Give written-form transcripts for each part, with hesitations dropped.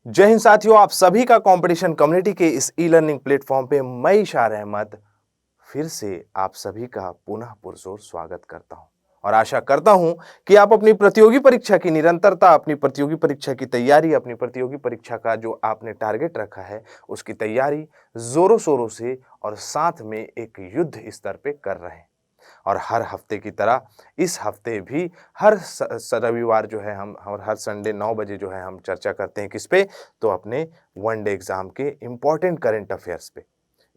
जय हिंद साथियों, आप सभी का कंपटीशन कम्युनिटी के इस ई लर्निंग प्लेटफॉर्म पे मैं इशार अहमद फिर से आप सभी का पुनः पुरजोर स्वागत करता हूं और आशा करता हूं कि आप अपनी प्रतियोगी परीक्षा की निरंतरता, अपनी प्रतियोगी परीक्षा की तैयारी, अपनी प्रतियोगी परीक्षा का जो आपने टारगेट रखा है उसकी तैयारी जोरों शोरों से और साथ में एक युद्ध स्तर पे कर रहे हैं। और हर हफ्ते की तरह इस हफ्ते भी हर रविवार जो है हम और हर संडे 9 बजे जो है हम चर्चा करते हैं किस पे, तो अपने वन डे एग्जाम के इम्पोर्टेंट करंट अफेयर्स पे।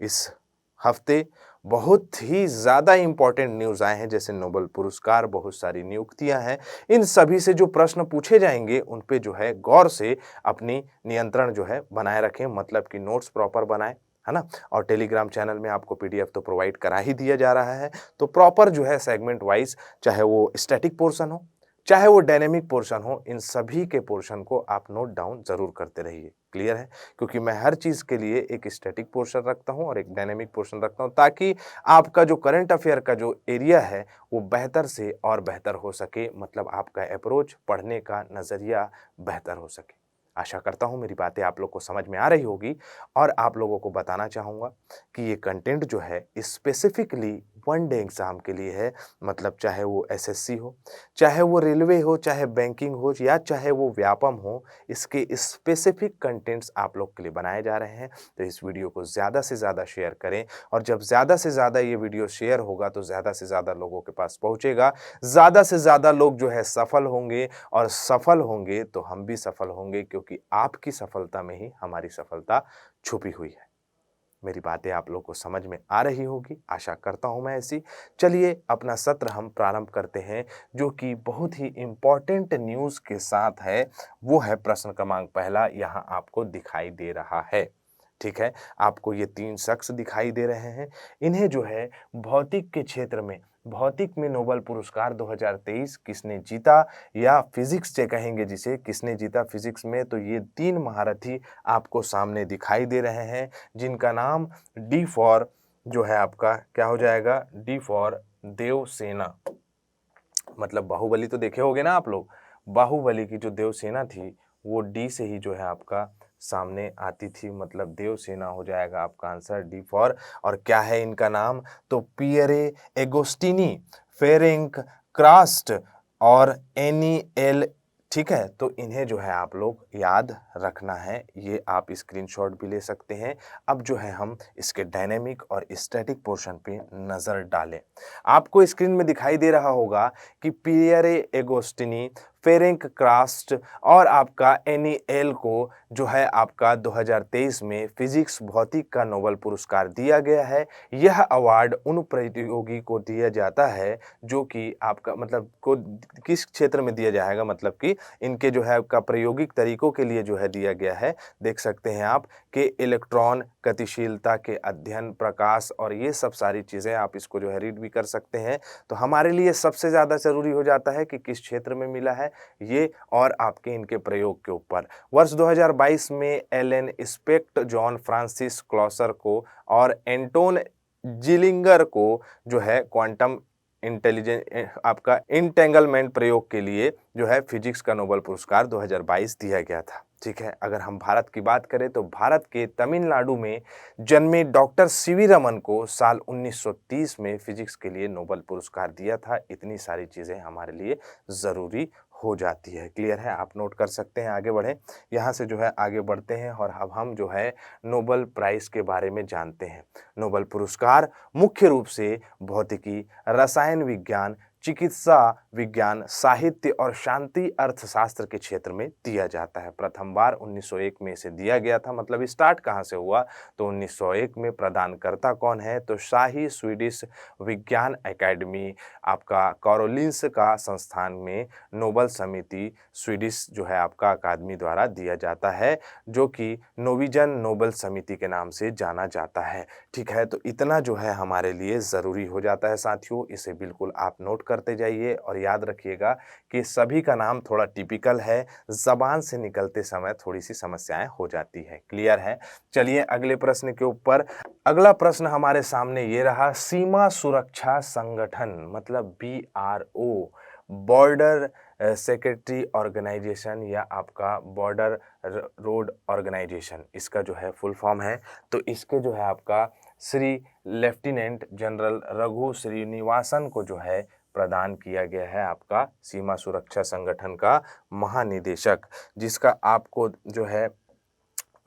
इस हफ्ते बहुत ही ज़्यादा इम्पोर्टेंट न्यूज़ आए हैं, जैसे नोबेल पुरस्कार, बहुत सारी नियुक्तियां हैं। इन सभी से जो प्रश्न पूछे जाएंगे उन पे जो है गौर से अपनी नियंत्रण जो है बनाए रखें, मतलब कि नोट्स प्रॉपर बनाएं, है ना। और टेलीग्राम चैनल में आपको पीडीएफ तो प्रोवाइड करा ही दिया जा रहा है, तो प्रॉपर जो है सेगमेंट वाइज, चाहे वो स्टैटिक पोर्शन हो चाहे वो डायनेमिक पोर्शन हो, इन सभी के पोर्शन को आप नोट डाउन जरूर करते रहिए। क्लियर है? क्योंकि मैं हर चीज के लिए एक स्टैटिक पोर्शन रखता हूं और एक डायनेमिक पोर्शन रखता हूं, ताकि आपका जो करंट अफेयर का जो एरिया है वो बेहतर से और बेहतर हो सके, मतलब आपका अप्रोच, पढ़ने का नजरिया बेहतर हो सके। आशा करता हूं मेरी बातें आप लोग को समझ में आ रही होगी और आप लोगों को बताना चाहूंगा कि ये कंटेंट जो है स्पेसिफिकली वन डे एग्जाम के लिए है। मतलब चाहे वो एसएससी हो, चाहे वो रेलवे हो, चाहे बैंकिंग हो या चाहे वो व्यापम हो, इसके स्पेसिफिक कंटेंट्स आप लोग के लिए बनाए जा रहे हैं। तो इस वीडियो को ज़्यादा से ज़्यादा शेयर करें, और जब ज़्यादा से ज़्यादा ये वीडियो शेयर होगा तो ज़्यादा से ज़्यादा लोगों के पास पहुंचेगा, ज़्यादा से ज़्यादा लोग जो है सफल होंगे, और सफल होंगे तो हम भी सफल होंगे, क्योंकि आपकी सफलता में ही हमारी सफलता छुपी हुई है। मेरी बातें आप लोग को समझ में आ रही होगी, आशा करता हूं मैं ऐसी। चलिए अपना सत्र हम प्रारंभ करते हैं, जो कि बहुत ही इंपॉर्टेंट न्यूज के साथ है। वो है प्रश्न क्रमांक पहला, यहां आपको दिखाई दे रहा है। ठीक है, आपको ये 3 शख्स दिखाई दे रहे हैं। इन्हें जो है भौतिक के क्षेत्र में, भौतिक में नोबेल पुरस्कार 2023 किसने जीता, या फिजिक्स से कहेंगे जिसे, किसने जीता फिजिक्स में, तो ये 3 महारथी आपको सामने दिखाई दे रहे हैं, जिनका नाम डी फॉर जो है आपका क्या हो जाएगा, डी फॉर देवसेना। मतलब बाहुबली तो देखे होंगे ना आप लोग, बाहुबली की जो देवसेना थी वो डी से ही जो है आपका सामने आती थी, मतलब देवसेना हो जाएगा आपका आंसर, डी फॉर। और क्या है इनका नाम, तो पियरे एगोस्टिनी, फेरेंक क्रास्ट और एनी एल। ठीक है, तो इन्हें जो है आप लोग याद रखना है, ये आप स्क्रीनशॉट भी ले सकते हैं। अब जो है हम इसके डायनेमिक और स्टैटिक पोर्शन पे नजर डालें। आपको स्क्रीन में दिखाई दे रहा होगा कि पियरे एगोस्टिनी, फेरेंक क्रास्ट और आपका एनी एल को जो है आपका 2023 में फिजिक्स भौतिक का नोबेल पुरस्कार दिया गया है। यह अवार्ड उन प्रतियोगी को दिया जाता है जो कि आपका मतलब को किस क्षेत्र में दिया जाएगा, मतलब कि इनके जो है आपका प्रायोगिक तरीकों के लिए जो है दिया गया है। देख सकते हैं आप कि इलेक्ट्रॉन गतिशीलता के अध्ययन, प्रकाश और ये सब सारी चीज़ें, आप इसको जो है रीड भी कर सकते हैं। तो हमारे लिए सबसे ज़्यादा ज़रूरी हो जाता है कि किस क्षेत्र में मिला है ये, और आपके इनके प्रयोग के ऊपर। वर्ष 2022 में एलन स्पेक्ट, जॉन फ्रांसिस क्लॉसर को और एंटोन जिलिंगर को जो है क्वांटम इंटेलिजेंस आपका इंटेंगलमेंट प्रयोग के लिए जो है फिजिक्स का नोबेल पुरस्कार 2022 दिया गया था। ठीक है, अगर हम भारत की बात करें तो भारत के तमिलनाडु में जन्मे डॉक्टर सीवी रमन को साल 1930 में फिजिक्स के लिए नोबेल पुरस्कार दिया था। इतनी सारी चीज़ें हमारे लिए ज़रूरी हो जाती है। क्लियर है, आप नोट कर सकते हैं। आगे बढ़ें, यहाँ से जो है आगे बढ़ते हैं और अब हम जो है नोबेल प्राइज़ के बारे में जानते हैं। नोबेल पुरस्कार मुख्य रूप से भौतिकी, रसायन विज्ञान, चिकित्सा विज्ञान, साहित्य और शांति अर्थशास्त्र के क्षेत्र में दिया जाता है। प्रथम बार 1901 में इसे दिया गया था। मतलब स्टार्ट कहाँ से हुआ, तो 1901 में। प्रदानकर्ता कौन है, तो शाही स्वीडिश विज्ञान एकेडमी, आपका कारोलिंस का संस्थान में नोबेल समिति, स्वीडिश जो है आपका अकादमी द्वारा दिया जाता है, जो कि नोविजन नोबेल समिति के नाम से जाना जाता है। ठीक है, तो इतना जो है हमारे लिए ज़रूरी हो जाता है साथियों, इसे बिल्कुल आप नोट करते जाइए और याद रखिएगा कि सभी का नाम थोड़ा टिपिकल है, ज़बान से निकलते समय थोड़ी सी समस्याएं हो जाती है। क्लियर है? चलिए अगले प्रश्न के ऊपर। अगला प्रश्न हमारे सामने ये रहा, सीमा सुरक्षा संगठन मतलब BRO, बॉर्डर सेक्रेटरी ऑर्गेनाइजेशन या आपका बॉर्डर रोड ऑर्गेनाइजेशन, इसका जो है फुल फॉर्म है। तो इसके जो है आपका श्री लेफ्टिनेंट जनरल रघु श्रीनिवासन को जो है प्रदान किया गया है आपका सीमा सुरक्षा संगठन का महानिदेशक, जिसका आपको जो है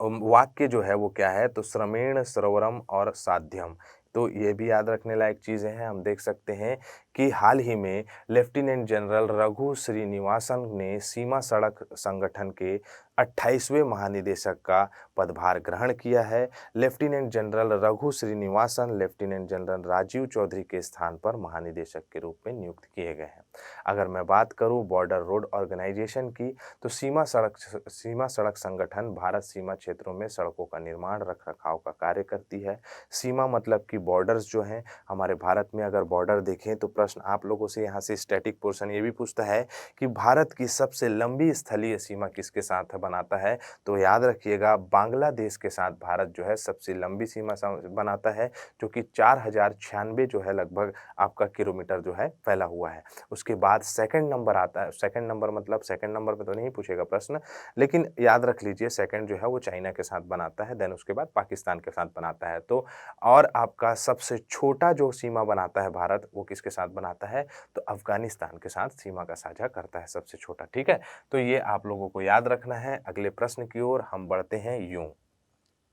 वाक्य जो है वो क्या है, तो श्रमेण सरोवरम और साध्यम। तो ये भी याद रखने लायक चीज़ें हैं। हम देख सकते हैं कि हाल ही में लेफ्टिनेंट जनरल रघु श्रीनिवासन ने सीमा सड़क संगठन के 28वें महानिदेशक का पदभार ग्रहण किया है। Lieutenant general Raghu Srinivasan lieutenant general Rajiv Chaudhary के स्थान पर महानिदेशक के रूप में नियुक्त किए गए हैं। अगर मैं बात करूं बॉर्डर रोड ऑर्गेनाइजेशन की, तो सीमा सड़क संगठन भारत सीमा क्षेत्रों में सड़कों का निर्माण रख रखाव का कार्य करती है। सीमा मतलब कि बॉर्डर्स जो हैं हमारे भारत में, अगर बॉर्डर देखें तो प्रश्न आप लोगों से यहाँ से स्टैटिक पोर्शन ये भी पूछता है कि भारत की सबसे लंबी स्थलीय सीमा किसके साथ बनाता है, तो याद रखिएगा बांग्लादेश के साथ भारत जो है सबसे लंबी सीमा बनाता है, जो कि 4096 जो है लगभग आपका किलोमीटर जो है फैला हुआ है। उसके बाद सेकंड नंबर आता है। सेकंड नंबर मतलब सेकंड नंबर पे तो नहीं पूछेगा प्रश्न, लेकिन याद रख लीजिए सेकंड जो है वो चाइना के साथ बनाता है, देन उसके बाद पाकिस्तान के साथ बनाता है। तो और आपका सबसे छोटा जो सीमा बनाता है भारत, वो किसके साथ बनाता है, तो अफगानिस्तान के साथ सीमा का साझा करता है सबसे छोटा। ठीक है, तो ये आप लोगों को याद रखना है। अगले प्रश्न की ओर हम बढ़ते हैं यूं।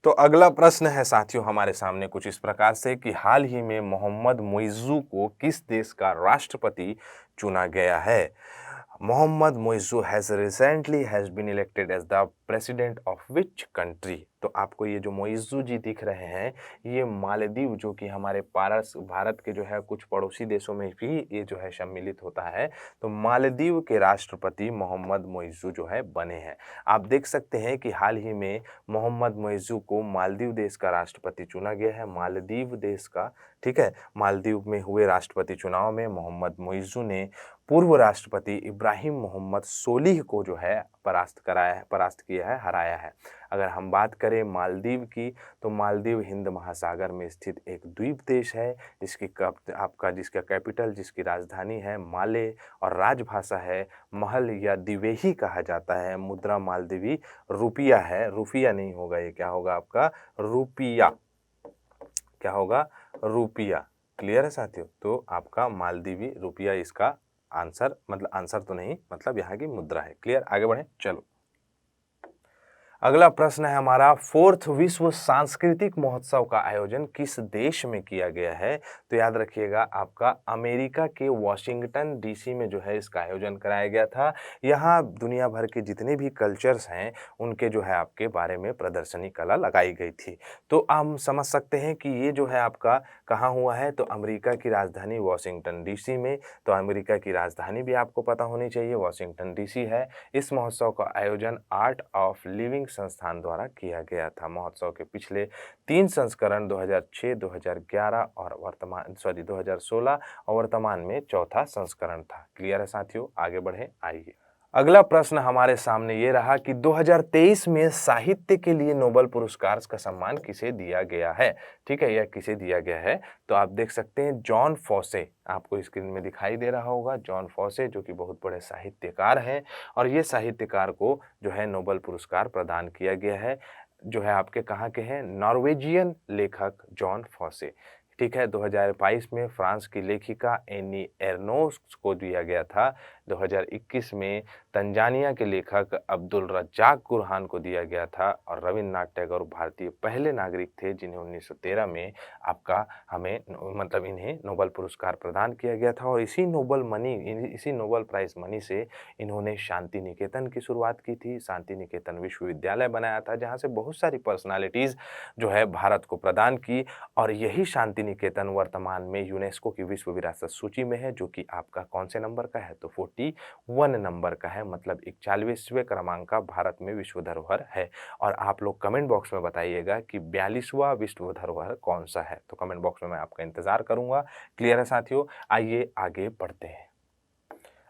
तो अगला प्रश्न है साथियों हमारे सामने कुछ इस प्रकार से कि हाल ही में मोहम्मद मुइज़्ज़ू को किस देश का राष्ट्रपति चुना गया है। Mohammad Muizzu has been elected as the president of which country। तो आपको ये जो मुइज़्ज़ू जी दिख रहे हैं, ये मालदीव, जो कि हमारे भारत के जो है कुछ पड़ोसी देशों में भी ये जो है सम्मिलित होता है, तो मालदीव के राष्ट्रपति मोहम्मद मुइज़्ज़ू जो है बने हैं। आप देख सकते हैं कि हाल ही में मोहम्मद मुइज़्ज़ू को मालदीव देश का राष्ट्रपति चुना गया है, मालदीव देश का। ठीक है, मालदीव में हुए राष्ट्रपति चुनाव में मोहम्मद मुइज़्ज़ू ने पूर्व राष्ट्रपति इब्राहिम मोहम्मद सोलिह को जो है परास्त किया है, हराया है। अगर हम बात करें मालदीव की, तो मालदीव हिंद महासागर में स्थित एक द्वीप देश है, जिसका कैपिटल, जिसकी राजधानी है माले, और राजभाषा है महल या दिवेही कहा जाता है। मुद्रा मालदीवी रुपया है, रुपया नहीं होगा, ये क्या होगा आपका रुपया, क्या होगा रुपया। क्लियर है साथियों, तो आपका मालदीवी रुपया इसका आंसर, मतलब आंसर तो नहीं, मतलब यहाँ की मुद्रा है। क्लियर, आगे बढ़े चलो। अगला प्रश्न है हमारा, 4th विश्व सांस्कृतिक महोत्सव का आयोजन किस देश में किया गया है। तो याद रखिएगा आपका अमेरिका के वॉशिंगटन डीसी में जो है इसका आयोजन कराया गया था। यहाँ दुनिया भर के जितने भी कल्चर्स हैं उनके जो है आपके बारे में प्रदर्शनी कला लगाई गई थी। तो हम समझ सकते हैं कि ये जो है आपका कहाँ हुआ है, तो अमेरिका की राजधानी वॉशिंगटन डीसी में। तो अमेरिका की राजधानी भी आपको पता होनी चाहिए, वॉशिंगटन डीसी है। इस महोत्सव का आयोजन आर्ट ऑफ लिविंग संस्थान द्वारा किया गया था। महोत्सव के पिछले 3 संस्करण 2006, 2011 और 2016 और वर्तमान में चौथा संस्करण था। क्लियर है साथियों, आगे बढ़े आइए। अगला प्रश्न हमारे सामने ये रहा कि 2023 में साहित्य के लिए नोबेल पुरस्कार का सम्मान किसे दिया गया है। ठीक है, यह किसे दिया गया है, तो आप देख सकते हैं जॉन फॉसे, आपको स्क्रीन में दिखाई दे रहा होगा जॉन फॉसे, जो कि बहुत बड़े साहित्यकार हैं, और ये साहित्यकार को जो है नोबेल पुरस्कार प्रदान किया गया है। जो है आपके कहाँ के हैं, नॉर्वेजियन लेखक जॉन फॉसे। ठीक है, 2022 में फ्रांस की लेखिका एनी एर्नोस्ट को दिया गया था। 2021 में तंजानिया के लेखक अब्दुल रज्जाक गुरहान को दिया गया था, और रविन्द्रनाथ टैगोर भारतीय पहले नागरिक थे जिन्हें 1913 में इन्हें नोबेल पुरस्कार प्रदान किया गया था। और इसी नोबेल प्राइज मनी से इन्होंने शांति निकेतन की शुरुआत की थी। शांति निकेतन विश्वविद्यालय बनाया था, जहाँ से बहुत सारी पर्सनालिटीज़ जो है भारत को प्रदान की, और यही शांति निकेतन वर्तमान में यूनेस्को की विश्व विरासत सूची में है, जो कि आपका कौन से नंबर का है, तो 41 नंबर का है, मतलब 41वें क्रमांक का भारत में विश्व धरोहर है। और आप लोग कमेंट बॉक्स में बताइएगा कि 42वां विश्व धरोहर कौन सा है, तो कमेंट बॉक्स में मैं आपका इंतजार करूंगा। क्लियर है साथियों, आइए आगे बढ़ते हैं।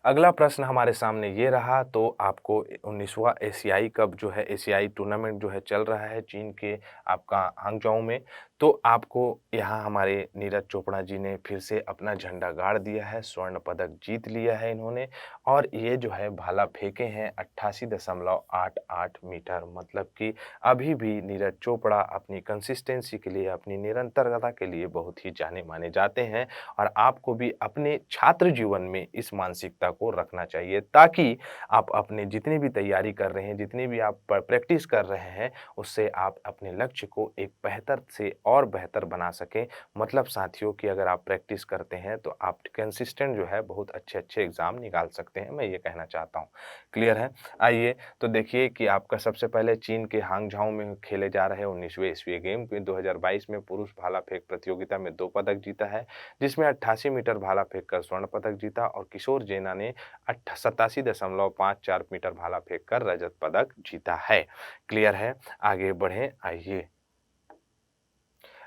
अगला प्रश्न हमारे सामने ये रहा, तो आपको 19वां एशियाई कप जो है, एशियाई टूर्नामेंट जो है चल रहा है चीन के आपका हांगझोउ में। तो आपको यहाँ हमारे नीरज चोपड़ा जी ने फिर से अपना झंडा गाड़ दिया है, स्वर्ण पदक जीत लिया है इन्होंने और ये जो है भाला फेंके हैं 88.88 मीटर। मतलब कि अभी भी नीरज चोपड़ा अपनी कंसिस्टेंसी के लिए, अपनी निरंतरता के लिए बहुत ही जाने माने जाते हैं और आपको भी अपने छात्र जीवन में इस मानसिकता को रखना चाहिए ताकि आप अपने जितनी भी तैयारी कर रहे हैं, जितनी भी आप प्रैक्टिस कर रहे हैं, उससे आप अपने लक्ष्य को एक बेहतर से और बेहतर बना सकें। मतलब साथियों कि अगर आप प्रैक्टिस करते हैं तो आप कंसिस्टेंट जो है बहुत अच्छे-अच्छे एग्ज़ाम निकाल सकते हैं, मैं ये कहना चाहता हूँ। क्लियर है? आइए तो देखिए कि आपका सबसे पहले चीन के हांगझाओ में खेले जा रहे 19वें एशियाई गेम में 2022 में पुरुष भाला फेंक प्रतियोगिता में 2 पदक जीता है, जिसमें 88 मीटर भाला फेंक कर स्वर्ण पदक जीता और किशोर जेना ने 87.54 मीटर भाला फेंक कर रजत पदक जीता है। क्लियर है? आगे बढ़ें, आइए।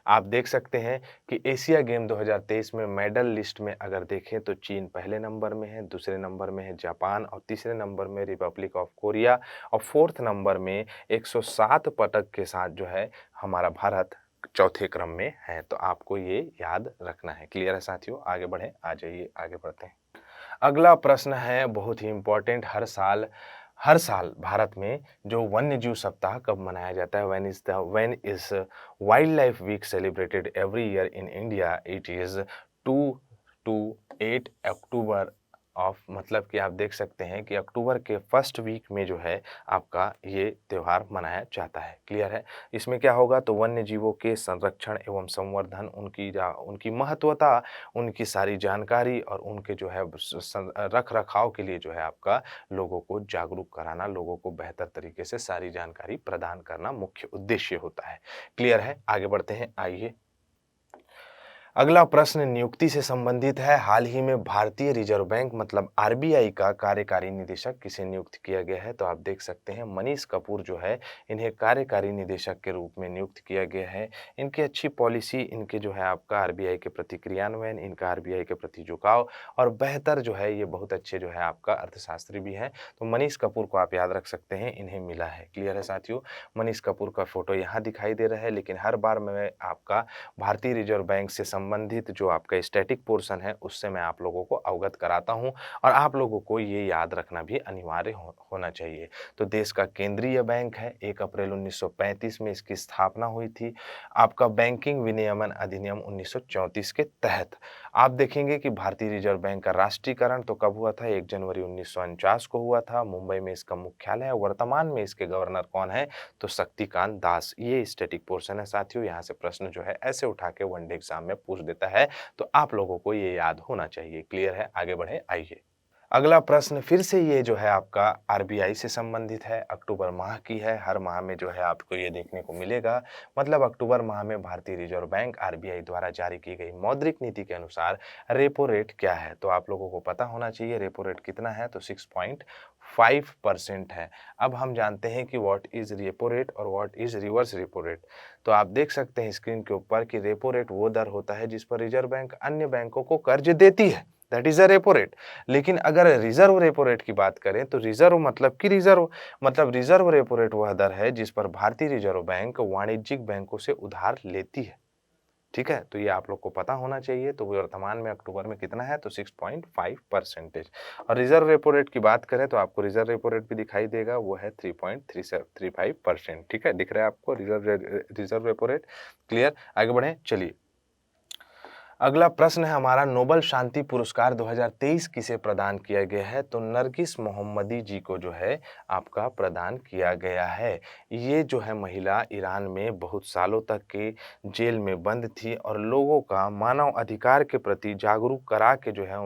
आप देख सकते हैं कि एशिया गेम 2023 में मेडल लिस्ट में अगर देखें तो चीन पहले नंबर में है, दूसरे नंबर में है जापान और तीसरे नंबर में रिपब्लिक ऑफ कोरिया और फोर्थ नंबर में 107 पदक के साथ जो है हमारा भारत चौथे क्रम में है। तो आपको ये याद रखना है। क्लियर है साथियों? आगे बढ़ें, आ जाइए आगे बढ़ते हैं। अगला प्रश्न है बहुत ही इम्पोर्टेंट। हर साल भारत में जो वन्य जीव सप्ताह कब मनाया जाता है? When is wildlife week celebrated every year in India? It is 2 to 8 October of. मतलब कि आप देख सकते हैं कि अक्टूबर के फर्स्ट वीक में जो है आपका ये त्योहार मनाया जाता है। क्लियर है? इसमें क्या होगा तो वन्य जीवों के संरक्षण एवं संवर्धन, उनकी महत्वता, उनकी सारी जानकारी और उनके जो है रख रखाव के लिए जो है आपका लोगों को जागरूक कराना, लोगों को बेहतर तरीके से सारी जानकारी प्रदान करना मुख्य उद्देश्य होता है। क्लियर है? आगे बढ़ते हैं, आइए। अगला प्रश्न नियुक्ति से संबंधित है। हाल ही में भारतीय रिजर्व बैंक मतलब आरबीआई का कार्यकारी निदेशक किसे नियुक्त किया गया है? तो आप देख सकते हैं मनीष कपूर जो है इन्हें कार्यकारी निदेशक के रूप में नियुक्त किया गया है। इनकी अच्छी पॉलिसी, इनके जो है आपका आरबीआई के प्रति क्रियान्वयन, इनका आरबीआई के प्रति झुकाव और बेहतर जो है ये बहुत अच्छे जो है आपका अर्थशास्त्री भी हैं। तो मनीष कपूर को आप याद रख सकते हैं, इन्हें मिला है। क्लियर है साथियों? मनीष कपूर का फोटो यहाँ दिखाई दे रहा है, लेकिन हर बार मैं आपका भारतीय रिजर्व बैंक से संबंधित जो आपका स्टैटिक पोर्शन है उससे मैं आप लोगों को अवगत कराता हूं और आप लोगों को ये याद रखना भी अनिवार्य होना चाहिए। तो देश का केंद्रीय बैंक है। 1 अप्रैल 1935 में इसकी स्थापना हुई थी। आपका बैंकिंग विनियमन अधिनियम 1934 के तहत आप देखेंगे कि भारतीय रिजर्व बैंक का राष्ट्रीयकरण तो कब हुआ था? 1 जनवरी 1949 को हुआ था। मुंबई में इसका मुख्यालय है। वर्तमान में इसके गवर्नर कौन है? तो शक्तिकांत दास। ये स्टैटिक पोर्शन है साथियों। यहाँ से प्रश्न जो है ऐसे उठा के वनडे एग्जाम में पूछ देता है, तो आप लोगों को ये याद होना चाहिए। क्लियर है? आगे बढ़े, आइए। अगला प्रश्न फिर से ये जो है आपका आरबीआई से संबंधित है। अक्टूबर माह की है। हर माह में जो है आपको ये देखने को मिलेगा। मतलब अक्टूबर माह में भारतीय रिजर्व बैंक आरबीआई द्वारा जारी की गई मौद्रिक नीति के अनुसार रेपो रेट क्या है? तो आप लोगों को पता होना चाहिए रेपो रेट कितना है, तो 6.5% है। अब हम जानते हैं कि व्हाट इज रेपो रेट और what is reverse repo rate. तो आप देख सकते हैं स्क्रीन के ऊपर कि रेपो रेट वो दर होता है जिस पर रिजर्व बैंक अन्य बैंकों को कर्ज देती है, that is a repo rate. लेकिन अगर रिजर्व रेपो रेट की बात करें तो रिजर्व रेपो रेट वह दर है जिस पर भारतीय रिजर्व बैंक वाणिज्यिक बैंकों से उधार लेती है। ठीक है, तो ये आप लोग को पता होना चाहिए। तो वर्तमान में अक्टूबर में कितना है? तो 6.5%। और रिजर्व रेपो रेट की बात करें तो आपको रिजर्व रेपो रेट भी दिखाई देगा, वो है 3.35%। ठीक है, दिख रहा है आपको रिजर्व रेपो रेट। क्लियर? आगे बढ़े, चलिए। अगला प्रश्न है हमारा, नोबेल शांति पुरस्कार 2023 किसे प्रदान किया गया है? तो नरगिस मोहम्मदी जी को जो है आपका प्रदान किया गया है। ये जो है महिला ईरान में बहुत सालों तक के जेल में बंद थी और लोगों का मानव अधिकार के प्रति जागरूक करा के जो है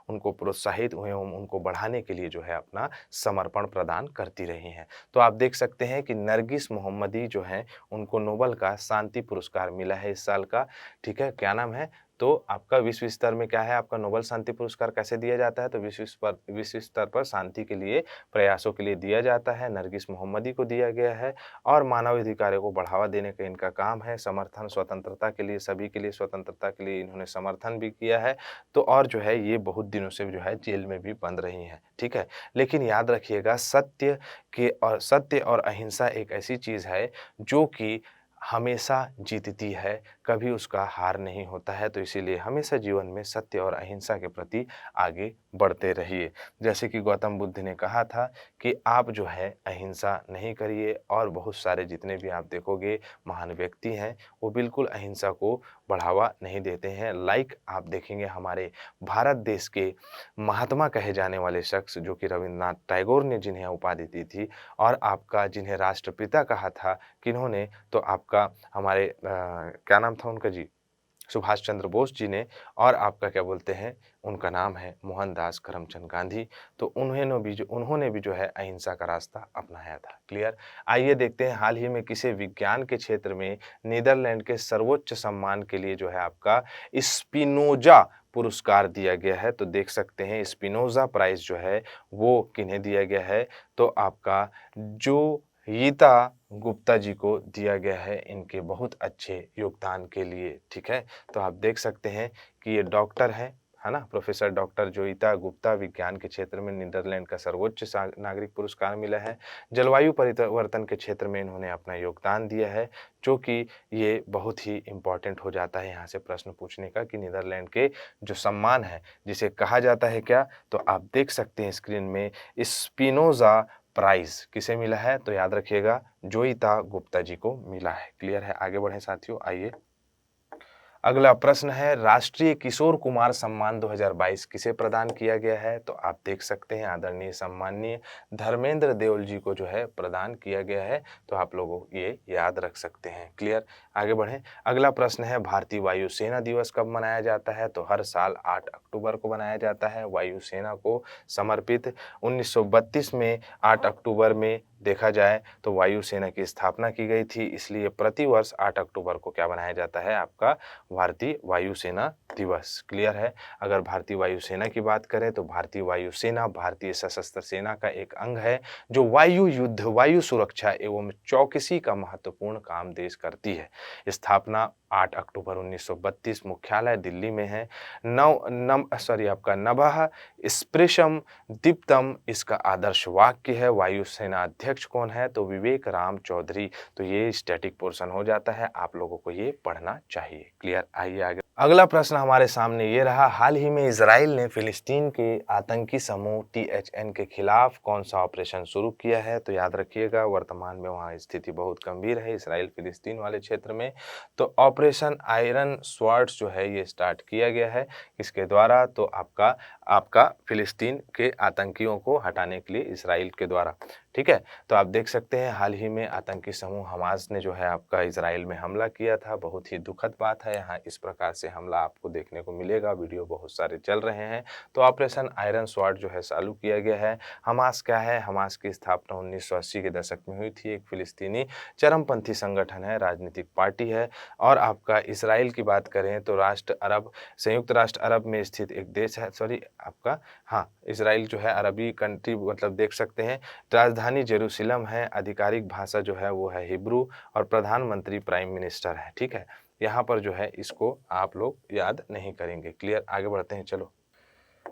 उनको प्रोत्साहित हुए, उनको बढ़ाने के लिए जो है अपना समर्पण प्रदान करती रही हैं। तो आप देख सकते हैं कि नरगिस मोहम्मदी जो हैं उनको नोबेल का शांति पुरस्कार मिला है इस साल का। ठीक है, क्या नाम है? तो आपका विश्व स्तर में क्या है, आपका नोबेल शांति पुरस्कार कैसे दिया जाता है? तो विश्व स्तर पर शांति के लिए प्रयासों के लिए दिया जाता है। नरगिस मोहम्मदी को दिया गया है और मानव अधिकारों को बढ़ावा देने का इनका काम है। समर्थन स्वतंत्रता के लिए, सभी के लिए स्वतंत्रता के लिए इन्होंने समर्थन भी किया है। तो और जो है ये बहुत दिनों से जो है जेल में भी बंद रही हैं। ठीक है, लेकिन याद रखिएगा सत्य और अहिंसा एक ऐसी चीज है जो कि हमेशा जीतती है, कभी उसका हार नहीं होता है। तो इसीलिए हमेशा जीवन में सत्य और अहिंसा के प्रति आगे बढ़ते रहिए। जैसे कि गौतम बुद्ध ने कहा था कि आप जो है अहिंसा नहीं करिए, और बहुत सारे जितने भी आप देखोगे महान व्यक्ति हैं, वो बिल्कुल अहिंसा को बढ़ावा नहीं देते हैं। लाइक आप देखेंगे हमारे भारत देश के महात्मा कहे जाने वाले शख्स जो कि रविंद्रनाथ टैगोर ने जिन्हें उपाधि दी थी, और आपका जिन्हें राष्ट्रपिता कहा था किन्होंने, तो आपका हमारे क्या नाम था उनका जी, सुभाष चंद्र बोस जी ने, और आपका क्या बोलते हैं, उनका नाम है मोहनदास करमचंद गांधी। तो उन्होंने भी जो है अहिंसा का रास्ता अपनाया था। क्लियर। आइए देखते हैं हाल ही में किसे विज्ञान के क्षेत्र में नीदरलैंड के सर्वोच्च सम्मान के लिए जो है आपका स्पिनोजा पुरस्कार दिया गया है। तो देख सकते हैं स्पिनोजा प्राइज जो है वो किन्हें दिया गया है, तो आपका जो गीता गुप्ता जी को दिया गया है, इनके बहुत अच्छे योगदान के लिए। ठीक है, तो आप देख सकते हैं कि ये डॉक्टर है ना, प्रोफेसर डॉक्टर जोईता गुप्ता, विज्ञान के क्षेत्र में नीदरलैंड का सर्वोच्च नागरिक पुरस्कार मिला है। जलवायु परिवर्तन के क्षेत्र में इन्होंने अपना योगदान दिया है, जो कि ये बहुत ही इम्पोर्टेंट हो जाता है यहाँ से प्रश्न पूछने का कि नीदरलैंड के जो सम्मान है जिसे कहा जाता है क्या, तो आप देख सकते हैं स्क्रीन में स्पिनोजा प्राइज किसे मिला है, तो याद रखिएगा जोईता गुप्ता जी को मिला है। क्लियर है, आगे बढ़ें साथियों। आइए अगला प्रश्न है, राष्ट्रीय किशोर कुमार सम्मान 2022 किसे प्रदान किया गया है, तो आप देख सकते हैं आदरणीय सम्माननीय धर्मेंद्र देओल जी को जो है प्रदान किया गया है। तो आप लोगों ये याद रख सकते हैं। क्लियर, आगे बढ़ें। अगला प्रश्न है, भारतीय वायुसेना दिवस कब मनाया जाता है, तो हर साल 8 अक्टूबर को मनाया जाता है। वायुसेना को समर्पित 1932 में 8 अक्टूबर में देखा जाए तो वायुसेना की स्थापना की गई थी, इसलिए प्रतिवर्ष 8 अक्टूबर को क्या बनाया जाता है, आपका भारतीय वायुसेना दिवस। क्लियर है। अगर भारतीय वायुसेना की बात करें तो भारतीय वायुसेना भारतीय सशस्त्र सेना का एक अंग है जो वायु युद्ध, वायु सुरक्षा एवं चौकसी का महत्वपूर्ण काम देश करती है। स्थापना 8 अक्टूबर 1932, मुख्यालय दिल्ली में है। आपका नभः स्पृशम दीप्तम इसका आदर्श वाक्य है। वायुसेना अध्यक्ष कौन है, तो विवेक राम चौधरी। तो ये स्टैटिक पोर्शन हो जाता है, आप लोगों को ये पढ़ना चाहिए। क्लियर, आइए आगे। अगला प्रश्न हमारे सामने ये रहा, हाल ही में इजराइल ने फिलिस्तीन के आतंकी समूह THN के खिलाफ कौन सा ऑपरेशन शुरू किया है, तो याद रखिएगा वर्तमान में वहाँ स्थिति बहुत गंभीर है इसराइल फिलिस्तीन वाले क्षेत्र में। तो ऑपरेशन आयरन स्वॉर्ड्स जो है ये स्टार्ट किया गया है, इसके द्वारा तो आपका फिलिस्तीन के आतंकियों को हटाने के लिए इसराइल के द्वारा। ठीक है, तो आप देख सकते हैं हाल ही में आतंकी समूह हमास ने जो है आपका इजराइल में हमला किया था। बहुत ही दुखद बात है, यहाँ इस प्रकार से हमला आपको देखने को मिलेगा, वीडियो बहुत सारे चल रहे हैं। तो ऑपरेशन आयरन स्वॉर्ड जो है चालू किया गया है। हमास क्या है, हमास की स्थापना 1980 के दशक में हुई थी। एक फिलिस्तीनी चरमपंथी संगठन है, राजनीतिक पार्टी है। और आपका इसराइल की बात करें तो संयुक्त राष्ट्र अरब में स्थित एक देश है, इसराइल जो है अरबी कंट्री, मतलब देख सकते हैं राजधानी जेरूसलम है, आधिकारिक भाषा जो है वो है हिब्रू, और प्रधानमंत्री प्राइम मिनिस्टर है। ठीक है, यहाँ पर जो है इसको आप लोग याद नहीं करेंगे। क्लियर, आगे बढ़ते हैं। चलो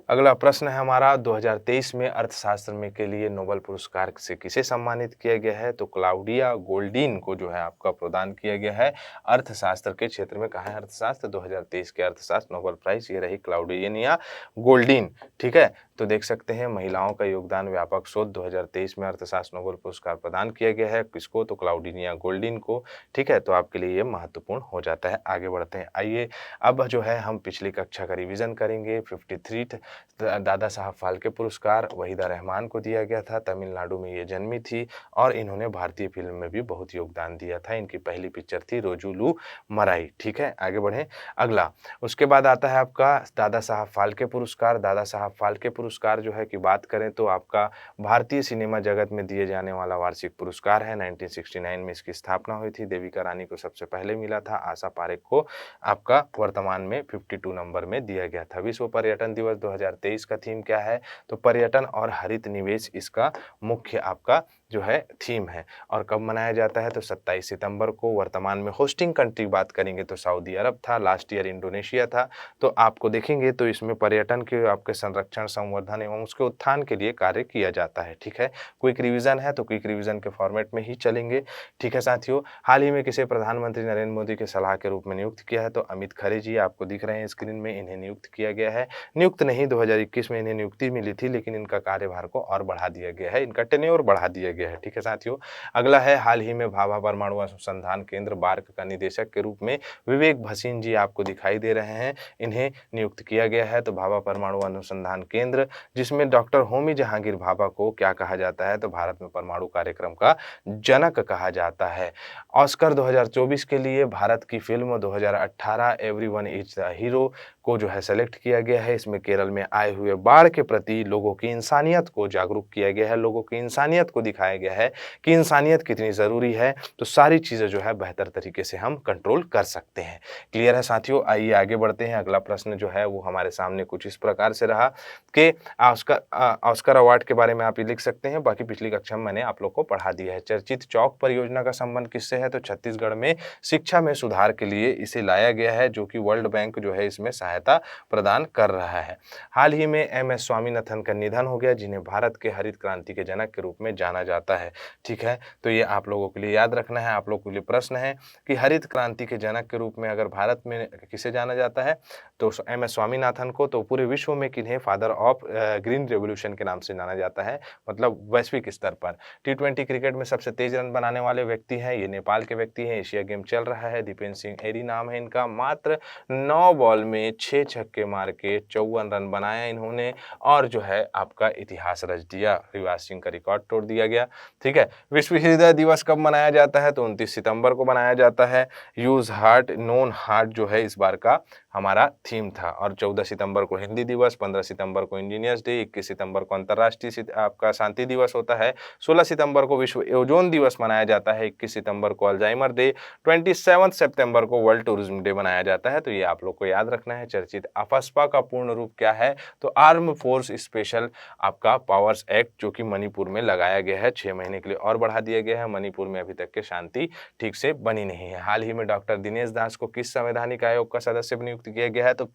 अगला प्रश्न है हमारा, 2023 में अर्थशास्त्र में के लिए नोबेल पुरस्कार से किसे सम्मानित किया गया है, तो क्लाउडिया गोल्डीन को जो है आपका प्रदान किया गया है अर्थशास्त्र के क्षेत्र में। कहा है अर्थशास्त्र 2023 के अर्थशास्त्र नोबेल प्राइज, ये रही क्लाउडिया गोल्डीन। ठीक है, तो देख सकते हैं महिलाओं का योगदान व्यापक शोध 2023 में अर्थशास्त्र नोबेल पुरस्कार प्रदान किया गया है। किसको, तो क्लाउडिया गोल्डीन को। ठीक है, तो आपके लिए ये महत्वपूर्ण हो जाता है। आगे बढ़ते हैं। आइए अब जो है हम पिछली कक्षा का रिवीजन करेंगे। 53 दादा साहब फाल्के पुरस्कार वहीदा रहमान को दिया गया था। तमिलनाडु में ये जन्मी थी और इन्होंने भारतीय फिल्म में भी बहुत योगदान दिया था। इनकी पहली पिक्चर थी रोजुलू मराई। ठीक है, आगे बढ़ें। अगला उसके बाद आता है आपका दादा साहब फाल्के पुरस्कार। दादा साहब फाल्के पुरस्कार जो है कि बात करें तो आपका भारतीय सिनेमा जगत में दिए जाने वाला वार्षिक पुरस्कार है। 1969 में इसकी स्थापना हुई थी। देविका रानी को सबसे पहले मिला था, आशा पारेख को आपका वर्तमान में 52 नंबर में दिया गया था। विश्व पर्यटन दिवस 2023 का थीम क्या है, तो पर्यटन और हरित निवेश इसका मुख्य आपका जो है थीम है। और कब मनाया जाता है तो 27 सितंबर को। वर्तमान में होस्टिंग कंट्री बात करेंगे तो सऊदी अरब था, लास्ट ईयर इंडोनेशिया था। तो आपको देखेंगे तो इसमें पर्यटन के आपके संरक्षण, संवर्धन एवं उसके उत्थान के लिए कार्य किया जाता है। ठीक है, क्विक रिवीजन है तो क्विक रिवीजन के फॉर्मेट में ही चलेंगे। ठीक है साथियों, हाल ही में किसे प्रधानमंत्री नरेंद्र मोदी के सलाह के रूप में नियुक्त किया है तो अमित खरे जी आपको दिख रहे हैं स्क्रीन में, इन्हें नियुक्त किया गया है। नियुक्त नहीं, 2021 में इन्हें नियुक्ति मिली थी, लेकिन इनका कार्यभार को और बढ़ा दिया गया है, इनका टेन्योर बढ़ा दिया गया है। ठीक है साथियों, अगला है हाल ही में भाभा परमाणु अनुसंधान केंद्र बार्क का निदेशक के रूप में विवेक भसीन जी आपको दिखाई दे रहे हैं, इन्हें नियुक्त किया गया है। तो भाभा परमाणु अनुसंधान केंद्र, जिसमें डॉक्टर होमी जहांगीर भाभा को क्या कहा जाता है तो भारत में परमाणु कार्यक्रम का जनक कहा जाता है। ऑस्कर 2024 के लिए भारत की film 2018 everyone is the hero को जो है सेलेक्ट किया गया है। इसमें केरल में आए हुए बाढ़ के प्रति लोगों की इंसानियत को जागरूक किया गया है, लोगों की इंसानियत को दिखाया गया है कि इंसानियत कितनी ज़रूरी है, तो सारी चीज़ें जो है बेहतर तरीके से हम कंट्रोल कर सकते हैं। क्लियर है साथियों, आइए आगे बढ़ते हैं। अगला प्रश्न जो है वो हमारे सामने कुछ इस प्रकार से रहा कि ऑस्कर अवार्ड के बारे में आप ये लिख सकते हैं, बाकी पिछली कक्षा में मैंने आप लोग को पढ़ा दिया है। चर्चित चौक परियोजना का संबंध किससे है तो छत्तीसगढ़ में शिक्षा में सुधार के लिए इसे लाया गया है, जो कि वर्ल्ड बैंक जो है इसमें सहायता प्रदान कर रहा है। हाल ही में एम.एस. स्वामीनाथन का निधन हो गया, जिन्हें भारत के हरित क्रांति के जनक के रूप में जाना जाता है। ठीक है, तो ये आप लोगों के लिए याद रखना है। आप लोगों के लिए प्रश्न है कि हरित क्रांति के जनक के रूप में अगर भारत में किसे जाना जाता है तो एम.एस. स्वामीनाथन को, तो पूरे विश्व में किन्हें फादर ऑफ ग्रीन रेवोल्यूशन के नाम से जाना जाता है, मतलब वैश्विक स्तर पर। T20 क्रिकेट में सबसे तेज रन बनाने वाले व्यक्ति हैं, ये नेपाल के व्यक्ति हैं। एशिया गेम चल रहा है, दीपेंद्र सिंह एरी नाम है इनका। मात्र 9 बॉल में 6 छक्के मार के 54 रन बनाया इन्होंने और जो है आपका इतिहास रच दिया, युवराज सिंह का रिकॉर्ड तोड़ दिया गया। ठीक है, विश्व हृदय दिवस कब मनाया जाता है तो 29 सितंबर को मनाया जाता है। यूज हार्ट नोन हार्ट जो है इस बार का हमारा थीम था। और 14 सितंबर को हिंदी दिवस, 15 सितंबर को इंजीनियर्स डे, 21 सितंबर को अंतर्राष्ट्रीय आपका शांति दिवस होता है, 16 सितंबर को विश्व ओजोन दिवस मनाया जाता है, 21 सितंबर को अल्जाइमर डे, 27 सितंबर को वर्ल्ड टूरिज्म डे मनाया जाता है। तो ये आप लोग को याद रखना है। चर्चित अफस्पा का पूर्ण रूप क्या है तो आर्म फोर्स स्पेशल आपका पावर्स एक्ट, जो कि मणिपुर में लगाया गया है, 6 महीने के लिए और बढ़ा दिया गया है। मणिपुर में अभी तक के शांति ठीक से बनी नहीं है। हाल ही में डॉक्टर दिनेश दास को किस संवैधानिक आयोग का सदस्य नियुक्त किया गया है तो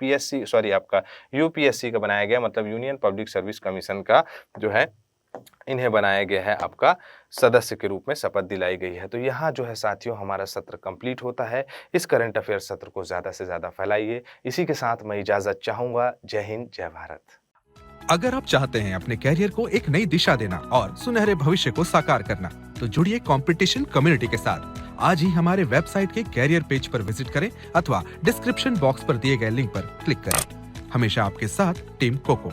आपका यूपीएससी का बनाया गया, मतलब यूनियन पब्लिक सर्विस कमीशन का जो है इन्हें बनाया गया है, आपका सदस्य के रूप में शपथ दिलाई गई है। तो यहाँ जो है साथियों हमारा सत्र कंप्लीट होता है। इस करंट अफेयर सत्र को ज़्यादा से ज़्यादा फैलाइए। इसी के साथ मैं इजाज़त चाहूँगा। जय हिंद, जय भारत। अगर आप चाहते हैं अपने कैरियर को एक नई दिशा देना और सुनहरे भविष्य को साकार करना, तो जुड़िए कंपटीशन कम्युनिटी के साथ। आज ही हमारे वेबसाइट के कैरियर पेज पर विजिट करें अथवा डिस्क्रिप्शन बॉक्स पर दिए गए लिंक पर क्लिक करें। हमेशा आपके साथ टीम कोको।